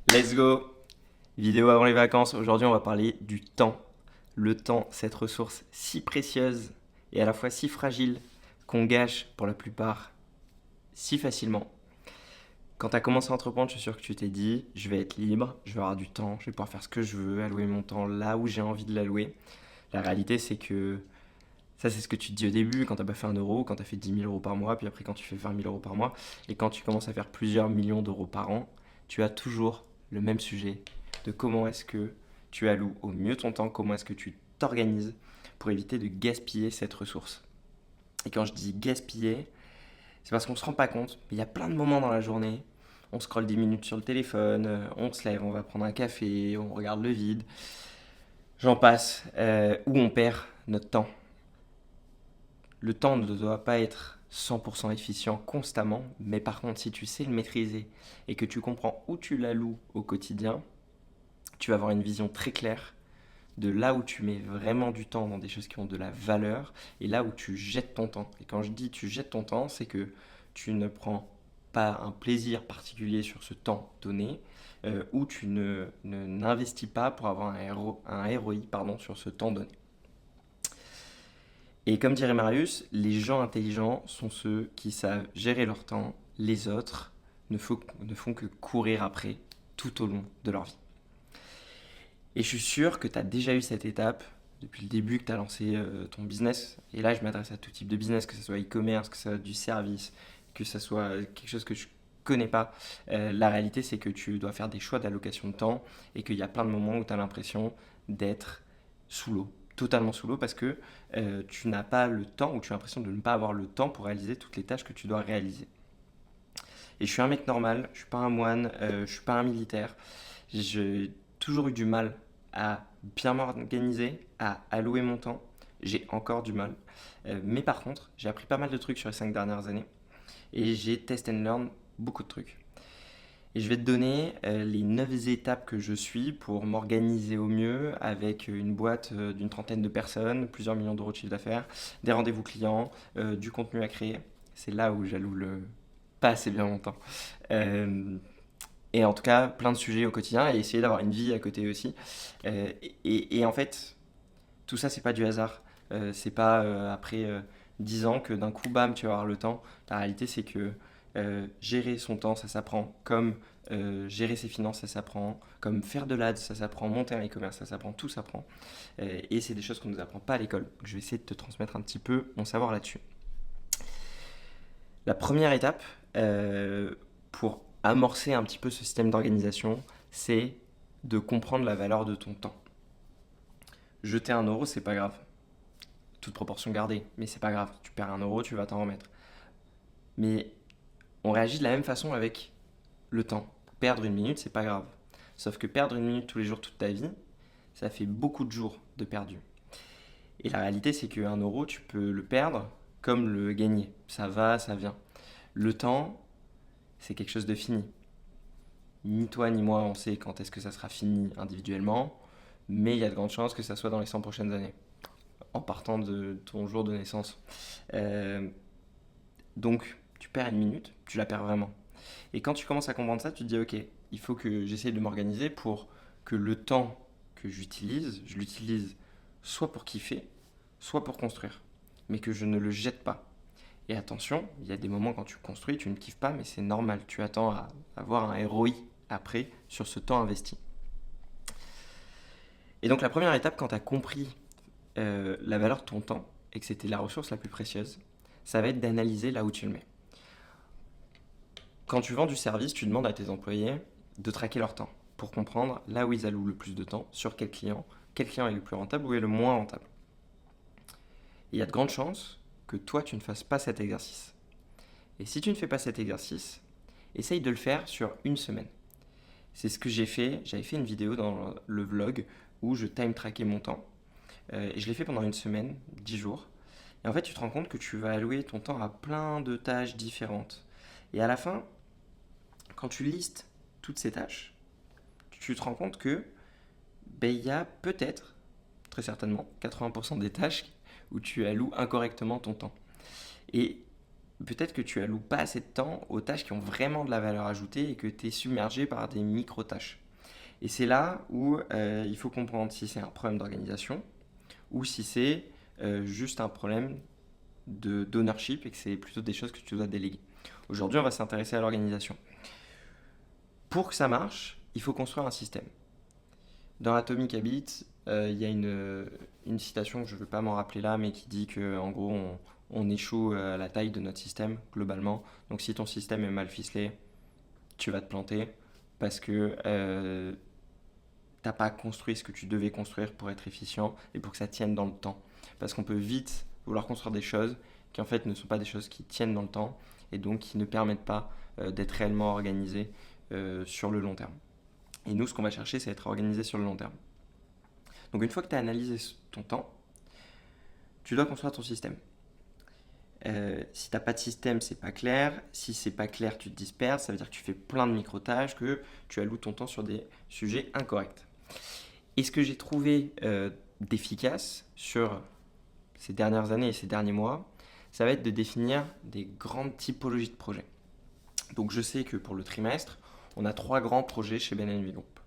Let's go! Vidéo avant les vacances. Aujourd'hui, on va parler du temps. Le temps, cette ressource si précieuse et à la fois si fragile qu'on gâche pour la plupart si facilement. Quand tu as commencé à entreprendre, je suis sûr que tu t'es dit, je vais être libre, je vais avoir du temps, je vais pouvoir faire ce que je veux, allouer mon temps là où j'ai envie de l'allouer. La réalité, c'est que ça, c'est ce que tu te dis au début, quand tu n'as pas fait 1 euro, quand tu as fait 10 000 euros par mois, puis après quand tu fais 20 000 euros par mois, et quand tu commences à faire plusieurs millions d'euros par an, tu as toujours le même sujet de comment est-ce que tu alloues au mieux ton temps, comment est-ce que tu t'organises pour éviter de gaspiller cette ressource. Et quand je dis gaspiller, c'est parce qu'on ne se rend pas compte, mais il y a plein de moments dans la journée, on scrolle 10 minutes sur le téléphone, on se lève, on va prendre un café, on regarde le vide, j'en passe, où on perd notre temps. Le temps ne doit pas être 100% efficient constamment, mais par contre, si tu sais le maîtriser et que tu comprends où tu l'alloues au quotidien, tu vas avoir une vision très claire de là où tu mets vraiment du temps dans des choses qui ont de la valeur et là où tu jettes ton temps. Et quand je dis tu jettes ton temps, c'est que tu ne prends pas un plaisir particulier sur ce temps donné, ou tu n'investis pas pour avoir un ROI sur ce temps donné. Et comme dirait Marius, les gens intelligents sont ceux qui savent gérer leur temps, les autres ne font que courir après tout au long de leur vie. Et je suis sûr que tu as déjà eu cette étape depuis le début que tu as lancé ton business. Et là, je m'adresse à tout type de business, que ce soit e-commerce, que ce soit du service, que ce soit quelque chose que je connais pas. La réalité, c'est que tu dois faire des choix d'allocation de temps et qu'il y a plein de moments où tu as l'impression d'être sous l'eau, totalement sous l'eau, parce que tu n'as pas le temps ou tu as l'impression de ne pas avoir le temps pour réaliser toutes les tâches que tu dois réaliser. Et je suis un mec normal, je suis pas un moine, je suis pas un militaire. J'ai toujours eu du mal à bien m'organiser, à allouer mon temps. J'ai encore du mal. Mais par contre, j'ai appris pas mal de trucs sur les 5 dernières années et j'ai test and learn beaucoup de trucs. Et je vais te donner les 9 étapes que je suis pour m'organiser au mieux avec une boîte d'une trentaine de personnes, plusieurs millions d'euros de chiffre d'affaires, des rendez-vous clients, du contenu à créer. C'est là où j'alloue pas assez bien mon temps. Euh, et en tout cas, plein de sujets au quotidien et essayer d'avoir une vie à côté aussi. Et en fait, tout ça, c'est pas du hasard. C'est pas après 10 ans que d'un coup, bam, tu vas avoir le temps. La réalité, c'est que gérer son temps, ça s'apprend. Comme gérer ses finances, ça s'apprend. Comme faire de l'ad, ça s'apprend. Monter un e-commerce, ça s'apprend. Tout s'apprend. Et c'est des choses qu'on ne nous apprend pas à l'école. Donc, je vais essayer de te transmettre un petit peu mon savoir là-dessus. La première étape pour amorcer un petit peu ce système d'organisation, c'est de comprendre la valeur de ton temps. Jeter 1 euro, c'est pas grave. Toute proportion gardée, mais c'est pas grave. Tu perds 1 euro, tu vas t'en remettre. Mais on réagit de la même façon avec le temps. Perdre une minute, c'est pas grave. Sauf que perdre une minute tous les jours, toute ta vie, ça fait beaucoup de jours de perdu. Et la réalité, c'est que 1 euro, tu peux le perdre comme le gagner. Ça va, ça vient. Le temps, c'est quelque chose de fini. Ni toi ni moi, on sait quand est-ce que ça sera fini individuellement, mais il y a de grandes chances que ça soit dans les 100 prochaines années, en partant de ton jour de naissance. Euh, donc, tu perds une minute, tu la perds vraiment. Et quand tu commences à comprendre ça, tu te dis, ok, il faut que j'essaye de m'organiser pour que le temps que j'utilise, je l'utilise soit pour kiffer, soit pour construire, mais que je ne le jette pas. Et attention, il y a des moments quand tu construis, tu ne kiffes pas, mais c'est normal. Tu attends à avoir un ROI après sur ce temps investi. Et donc la première étape, quand tu as compris la valeur de ton temps et que c'était la ressource la plus précieuse, ça va être d'analyser là où tu le mets. Quand tu vends du service, tu demandes à tes employés de traquer leur temps pour comprendre là où ils allouent le plus de temps, sur quel client est le plus rentable ou est le moins rentable. Et il y a de grandes chances que toi, tu ne fasses pas cet exercice. Et si tu ne fais pas cet exercice, essaye de le faire sur une semaine. C'est ce que j'ai fait. J'avais fait une vidéo dans le vlog où je time trackais mon temps. Et je l'ai fait pendant une semaine, 10 jours. Et en fait, tu te rends compte que tu vas allouer ton temps à plein de tâches différentes. Et à la fin, quand tu listes toutes ces tâches, tu te rends compte que ben, il y a peut-être, très certainement, 80% des tâches où tu alloues incorrectement ton temps. Et peut-être que tu alloues pas assez de temps aux tâches qui ont vraiment de la valeur ajoutée et que tu es submergé par des micro-tâches. Et c'est là où il faut comprendre si c'est un problème d'organisation ou si c'est juste un problème d'ownership et que c'est plutôt des choses que tu dois déléguer. Aujourd'hui, on va s'intéresser à l'organisation. Pour que ça marche, il faut construire un système. Dans Atomic Habits, il y a une citation, je ne veux pas m'en rappeler là, mais qui dit qu'en gros, on échoue à la taille de notre système, globalement. Donc si ton système est mal ficelé, tu vas te planter parce que tu n'as pas construit ce que tu devais construire pour être efficient et pour que ça tienne dans le temps. Parce qu'on peut vite vouloir construire des choses qui en fait ne sont pas des choses qui tiennent dans le temps et donc qui ne permettent pas d'être réellement organisées sur le long terme. Et nous, ce qu'on va chercher, c'est être organisé sur le long terme. Donc une fois que tu as analysé ton temps, tu dois construire ton système. Si tu n'as pas de système, c'est pas clair. Si c'est pas clair, tu te disperses. Ça veut dire que tu fais plein de micro-tâches, que tu alloues ton temps sur des sujets incorrects. Et ce que j'ai trouvé d'efficace sur ces dernières années et ces derniers mois, ça va être de définir des grandes typologies de projets. Donc je sais que pour le trimestre, on a 3 grands projets chez Ben & Group.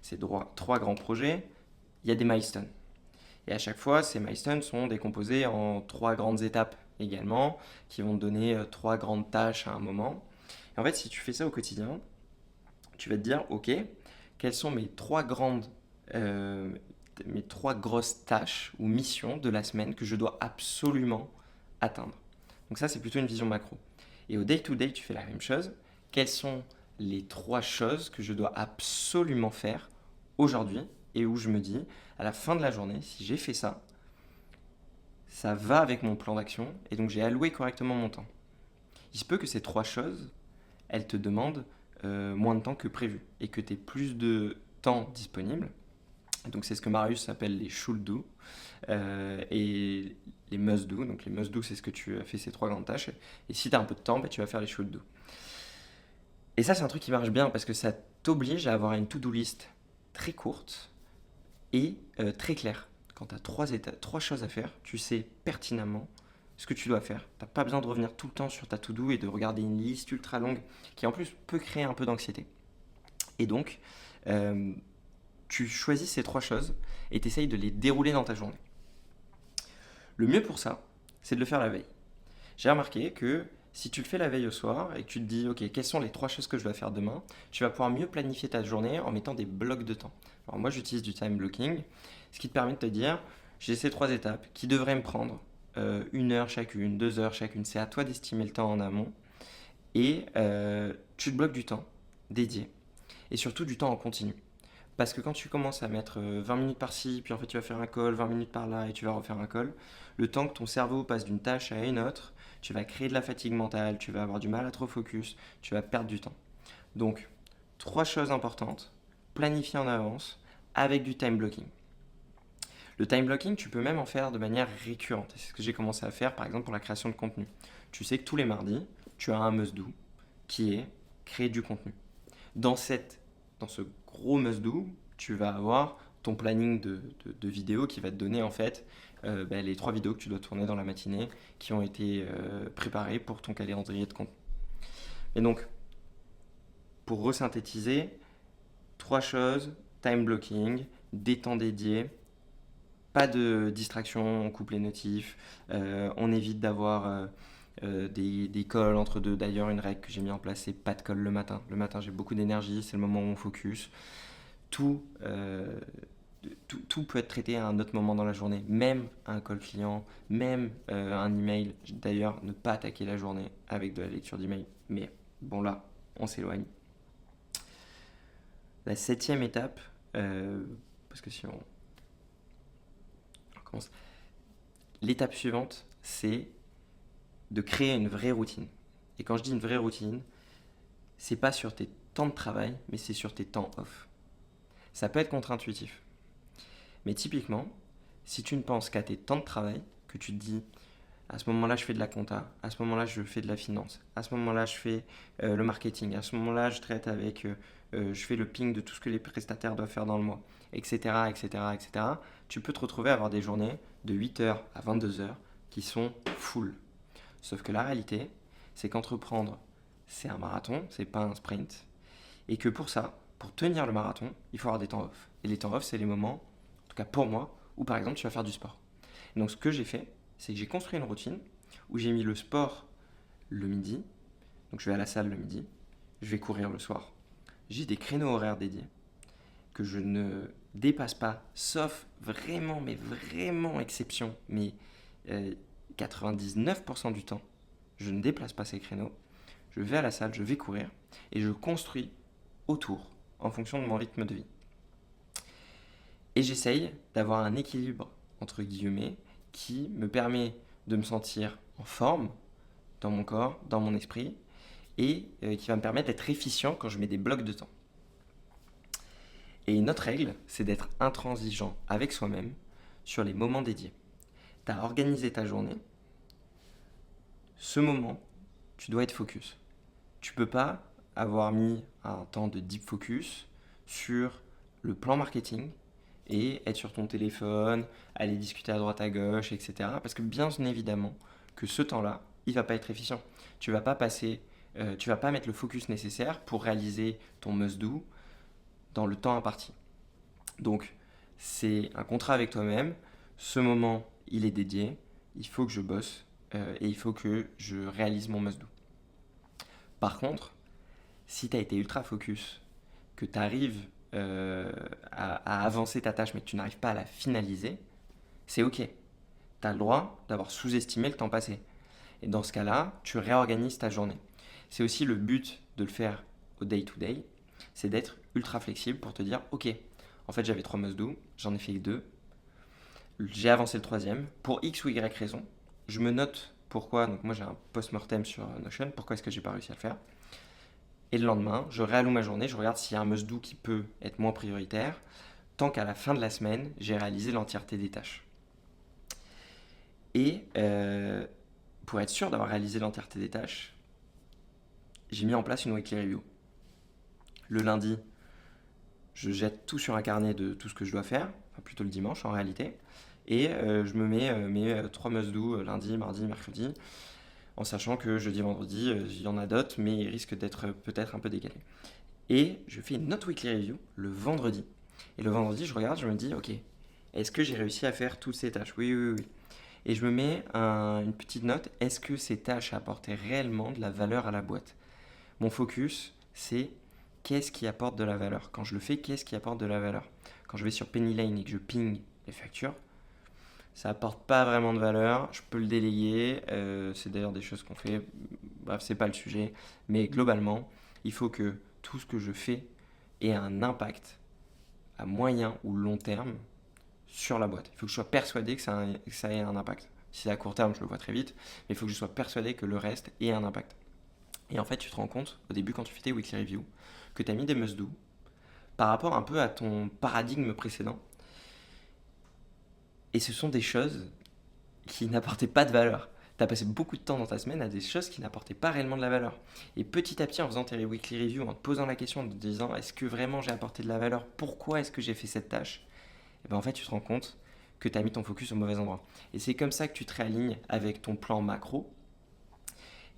Ces 3 grands projets, il y a des milestones. Et à chaque fois, ces milestones sont décomposés en 3 grandes étapes également, qui vont te donner 3 grandes tâches à un moment. Et en fait, si tu fais ça au quotidien, tu vas te dire, ok, quelles sont mes 3 grosses tâches ou missions de la semaine que je dois absolument atteindre. Donc ça, c'est plutôt une vision macro. Et au day-to-day, tu fais la même chose. Quelles sont les 3 choses que je dois absolument faire aujourd'hui et où je me dis, à la fin de la journée, si j'ai fait ça, ça va avec mon plan d'action et donc j'ai alloué correctement mon temps. Il se peut que ces 3 choses, elles te demandent moins de temps que prévu et que tu aies plus de temps disponible. Donc c'est ce que Marius appelle les should do et les must do. Donc les must do, c'est ce que tu as fait ces 3 grandes tâches. Et si tu as un peu de temps, tu vas faire les should do. Et ça, c'est un truc qui marche bien parce que ça t'oblige à avoir une to-do list très courte et très claire. Quand tu as 3 choses à faire, tu sais pertinemment ce que tu dois faire. Tu n'as pas besoin de revenir tout le temps sur ta to-do et de regarder une liste ultra longue qui en plus peut créer un peu d'anxiété. Et donc, tu choisis ces 3 choses et tu essayes de les dérouler dans ta journée. Le mieux pour ça, c'est de le faire la veille. J'ai remarqué que si tu le fais la veille au soir et que tu te dis, ok, quelles sont les 3 choses que je dois faire demain, tu vas pouvoir mieux planifier ta journée en mettant des blocs de temps. Alors moi, j'utilise du time blocking, ce qui te permet de te dire, j'ai ces 3 étapes qui devraient me prendre 1 heure chacune, 2 heures chacune. C'est à toi d'estimer le temps en amont. Et tu te bloques du temps dédié. Et surtout du temps en continu. Parce que quand tu commences à mettre 20 minutes par-ci, puis en fait tu vas faire un call, 20 minutes par-là et tu vas refaire un call, le temps que ton cerveau passe d'une tâche à une autre, tu vas créer de la fatigue mentale, tu vas avoir du mal à te focus, tu vas perdre du temps. Donc, 3 choses importantes, planifier en avance avec du time blocking. Le time blocking, tu peux même en faire de manière récurrente. C'est ce que j'ai commencé à faire par exemple pour la création de contenu. Tu sais que tous les mardis, tu as un must-do qui est créer du contenu. Dans ce gros must-do, tu vas avoir ton planning de vidéos qui va te donner en fait les 3 vidéos que tu dois tourner dans la matinée qui ont été préparées pour ton calendrier de contenu. Et donc, pour resynthétiser, 3 choses, time blocking, des temps dédiés, pas de distraction, on coupe les notifs, on évite d'avoir des calls entre deux. D'ailleurs, une règle que j'ai mis en place, c'est pas de call le matin. Le matin, j'ai beaucoup d'énergie, c'est le moment où on focus. Tout peut être traité à un autre moment dans la journée, même un call client, même un email. D'ailleurs, ne pas attaquer la journée avec de la lecture d'email. Mais bon, là, on s'éloigne. La 7e étape, parce que si on commence, l'étape suivante, c'est de créer une vraie routine. Et quand je dis une vraie routine, c'est pas sur tes temps de travail, mais c'est sur tes temps off. Ça peut être contre-intuitif. Mais typiquement, si tu ne penses qu'à tes temps de travail, que tu te dis à ce moment-là je fais de la compta, à ce moment-là je fais de la finance, à ce moment-là je fais le marketing, à ce moment-là je traite avec, je fais le ping de tout ce que les prestataires doivent faire dans le mois, etc., etc., etc., tu peux te retrouver à avoir des journées de 8h à 22h qui sont full. Sauf que la réalité, c'est qu'entreprendre, c'est un marathon, c'est pas un sprint. Et que pour ça, pour tenir le marathon, il faut avoir des temps off. Et les temps off, c'est les moments, en tout cas pour moi, où par exemple tu vas faire du sport. Et donc ce que j'ai fait, c'est que j'ai construit une routine où j'ai mis le sport le midi. Donc je vais à la salle le midi, je vais courir le soir. J'ai des créneaux horaires dédiés que je ne dépasse pas, sauf vraiment, mais vraiment exception, mais 99% du temps, je ne déplace pas ces créneaux. Je vais à la salle, je vais courir et je construis autour en fonction de mon rythme de vie. Et j'essaye d'avoir un équilibre, entre guillemets, qui me permet de me sentir en forme dans mon corps, dans mon esprit, et qui va me permettre d'être efficient quand je mets des blocs de temps. Et une autre règle, c'est d'être intransigeant avec soi-même sur les moments dédiés. Tu as organisé ta journée, ce moment, tu dois être focus. Tu ne peux pas avoir mis un temps de deep focus sur le plan marketing et être sur ton téléphone, aller discuter à droite à gauche, etc. Parce que bien évidemment que ce temps-là, il ne va pas être efficient. Tu ne vas pas tu vas pas mettre le focus nécessaire pour réaliser ton must-do dans le temps imparti. Donc, c'est un contrat avec toi-même. Ce moment, il est dédié. Il faut que je bosse et il faut que je réalise mon must-do. Par contre, si tu as été ultra focus, que tu arrives à avancer ta tâche mais que tu n'arrives pas à la finaliser, c'est ok. Tu as le droit d'avoir sous-estimé le temps passé. Et dans ce cas-là, tu réorganises ta journée. C'est aussi le but de le faire au day-to-day, c'est d'être ultra flexible pour te dire, ok, en fait j'avais 3 must-do, j'en ai fait 2, j'ai avancé le troisième, pour X ou Y raison, je me note pourquoi, donc moi j'ai un post-mortem sur Notion, pourquoi est-ce que j'ai pas réussi à le faire. Et le lendemain, je réalloue ma journée, je regarde s'il y a un must-do qui peut être moins prioritaire, tant qu'à la fin de la semaine, j'ai réalisé l'entièreté des tâches. Et pour être sûr d'avoir réalisé l'entièreté des tâches, j'ai mis en place une weekly review. Le lundi, je jette tout sur un carnet de tout ce que je dois faire, enfin plutôt le dimanche en réalité, et je me mets mes 3 must-do lundi, mardi, mercredi, en sachant que jeudi, vendredi, il y en a d'autres, mais ils risquent d'être peut-être un peu décalés. Et je fais une autre weekly review le vendredi. Et le vendredi, je regarde, je me dis, ok, est-ce que j'ai réussi à faire toutes ces tâches? Oui, oui, oui. Et je me mets une petite note, est-ce que ces tâches apportaient réellement de la valeur à la boîte? Mon focus, c'est qu'est-ce qui apporte de la valeur. Quand je le fais, qu'est-ce qui apporte de la valeur? Quand je vais sur Penny Lane et que je ping les factures, ça apporte pas vraiment de valeur, je peux le délayer, c'est d'ailleurs des choses qu'on fait, bref, c'est pas le sujet, mais globalement, il faut que tout ce que je fais ait un impact à moyen ou long terme sur la boîte. Il faut que je sois persuadé que ça ait un impact. Si c'est à court terme, je le vois très vite, mais il faut que je sois persuadé que le reste ait un impact. Et en fait, tu te rends compte, au début, quand tu fais tes weekly reviews, que tu as mis des must-do par rapport un peu à ton paradigme précédent. Et ce sont des choses qui n'apportaient pas de valeur. Tu as passé beaucoup de temps dans ta semaine à des choses qui n'apportaient pas réellement de la valeur. Et petit à petit, en faisant tes weekly reviews, en te posant la question, en te disant est-ce que vraiment j'ai apporté de la valeur? Pourquoi est-ce que j'ai fait cette tâche? Et bien en fait, tu te rends compte que tu as mis ton focus au mauvais endroit. Et c'est comme ça que tu te réalignes avec ton plan macro.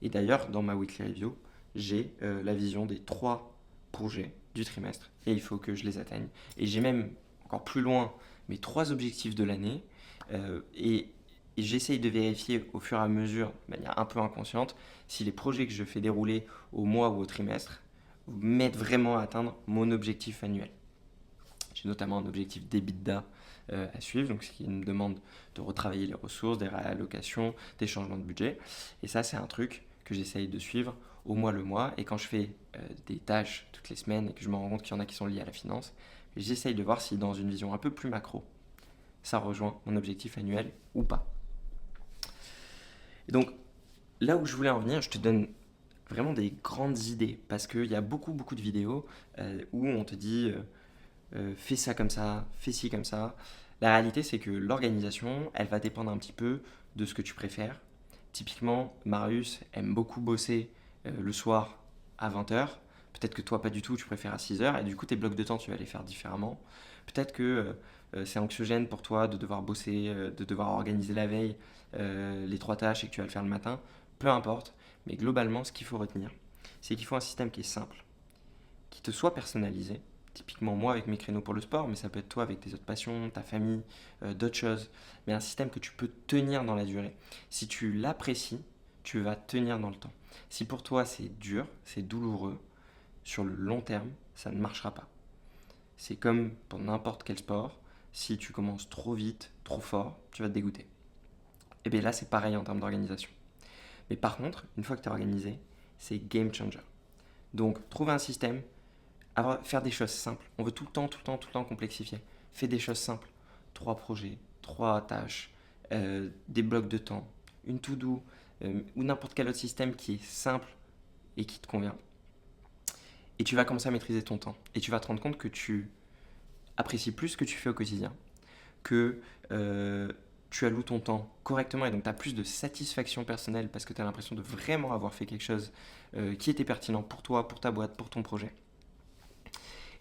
Et d'ailleurs, dans ma weekly review, j'ai la vision des 3 projets du trimestre et il faut que je les atteigne. Et j'ai même encore plus loin mes 3 objectifs de l'année et j'essaye de vérifier au fur et à mesure, de manière un peu inconsciente, si les projets que je fais dérouler au mois ou au trimestre m'aident vraiment à atteindre mon objectif annuel. J'ai notamment un objectif d'EBITDA à suivre, donc ce qui me demande de retravailler les ressources, des réallocations, des changements de budget. Et ça, c'est un truc que j'essaye de suivre au mois le mois. Et quand je fais des tâches toutes les semaines et que je me rends compte qu'il y en a qui sont liées à la finance, j'essaye de voir si dans une vision un peu plus macro, ça rejoint mon objectif annuel ou pas. Et donc, là où je voulais en venir, je te donne vraiment des grandes idées parce qu'il y a beaucoup de vidéos où on te dit fais ça comme ça, fais ci comme ça. La réalité, c'est que l'organisation, elle va dépendre un petit peu de ce que tu préfères. Typiquement, Marius aime beaucoup bosser le soir à 20h. Peut-être que toi, pas du tout, tu préfères à 6h. Et du coup, tes blocs de temps, tu vas les faire différemment. Peut-être que c'est anxiogène pour toi de devoir bosser, de devoir organiser la veille les 3 tâches et que tu vas le faire le matin. Peu importe. Mais globalement, ce qu'il faut retenir, c'est qu'il faut un système qui est simple, qui te soit personnalisé. Typiquement moi avec mes créneaux pour le sport, mais ça peut être toi avec tes autres passions, ta famille, d'autres choses. Mais un système que tu peux tenir dans la durée. Si tu l'apprécies, tu vas tenir dans le temps. Si pour toi c'est dur, c'est douloureux, sur le long terme, ça ne marchera pas. C'est comme pour n'importe quel sport, si tu commences trop vite, trop fort, tu vas te dégoûter. Et bien là, c'est pareil en termes d'organisation. Mais par contre, une fois que tu es organisé, c'est game changer. Donc, trouver un système, faire des choses simples. On veut tout le temps, tout le temps, tout le temps complexifier. Fais des choses simples. 3 projets, 3 tâches, des blocs de temps, une to-do, ou n'importe quel autre système qui est simple et qui te convient. Et tu vas commencer à maîtriser ton temps. Et tu vas te rendre compte que tu apprécies plus ce que tu fais au quotidien, que tu alloues ton temps correctement et donc tu as plus de satisfaction personnelle parce que tu as l'impression de vraiment avoir fait quelque chose qui était pertinent pour toi, pour ta boîte, pour ton projet.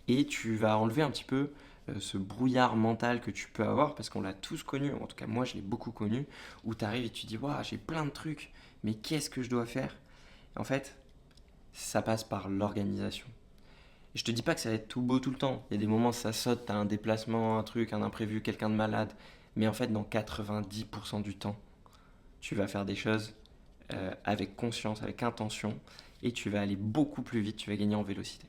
Et tu vas enlever un petit peu ce brouillard mental que tu peux avoir parce qu'on l'a tous connu, en tout cas moi je l'ai beaucoup connu, où tu arrives et tu dis waouh, j'ai plein de trucs, mais qu'est-ce que je dois faire? En fait, ça passe par l'organisation. Et je te dis pas que ça va être tout beau tout le temps. Il y a des moments où ça saute, tu as un déplacement, un truc, un imprévu, quelqu'un de malade. Mais en fait, dans 90% du temps, tu vas faire des choses avec conscience, avec intention, et tu vas aller beaucoup plus vite, tu vas gagner en vélocité.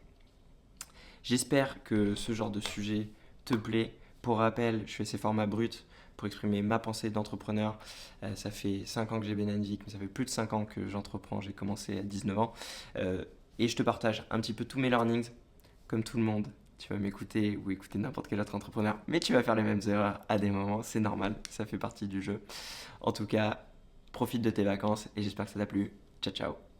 J'espère que ce genre de sujet te plaît. Pour rappel, je fais ces formats bruts pour exprimer ma pensée d'entrepreneur. Ça fait 5 ans que j'ai Benenvic, mais ça fait plus de 5 ans que j'entreprends. J'ai commencé à 19 ans. Et je te partage un petit peu tous mes learnings. Comme tout le monde, tu vas m'écouter ou écouter n'importe quel autre entrepreneur, mais tu vas faire les mêmes erreurs à des moments, c'est normal, ça fait partie du jeu. En tout cas, profite de tes vacances et j'espère que ça t'a plu. Ciao, ciao.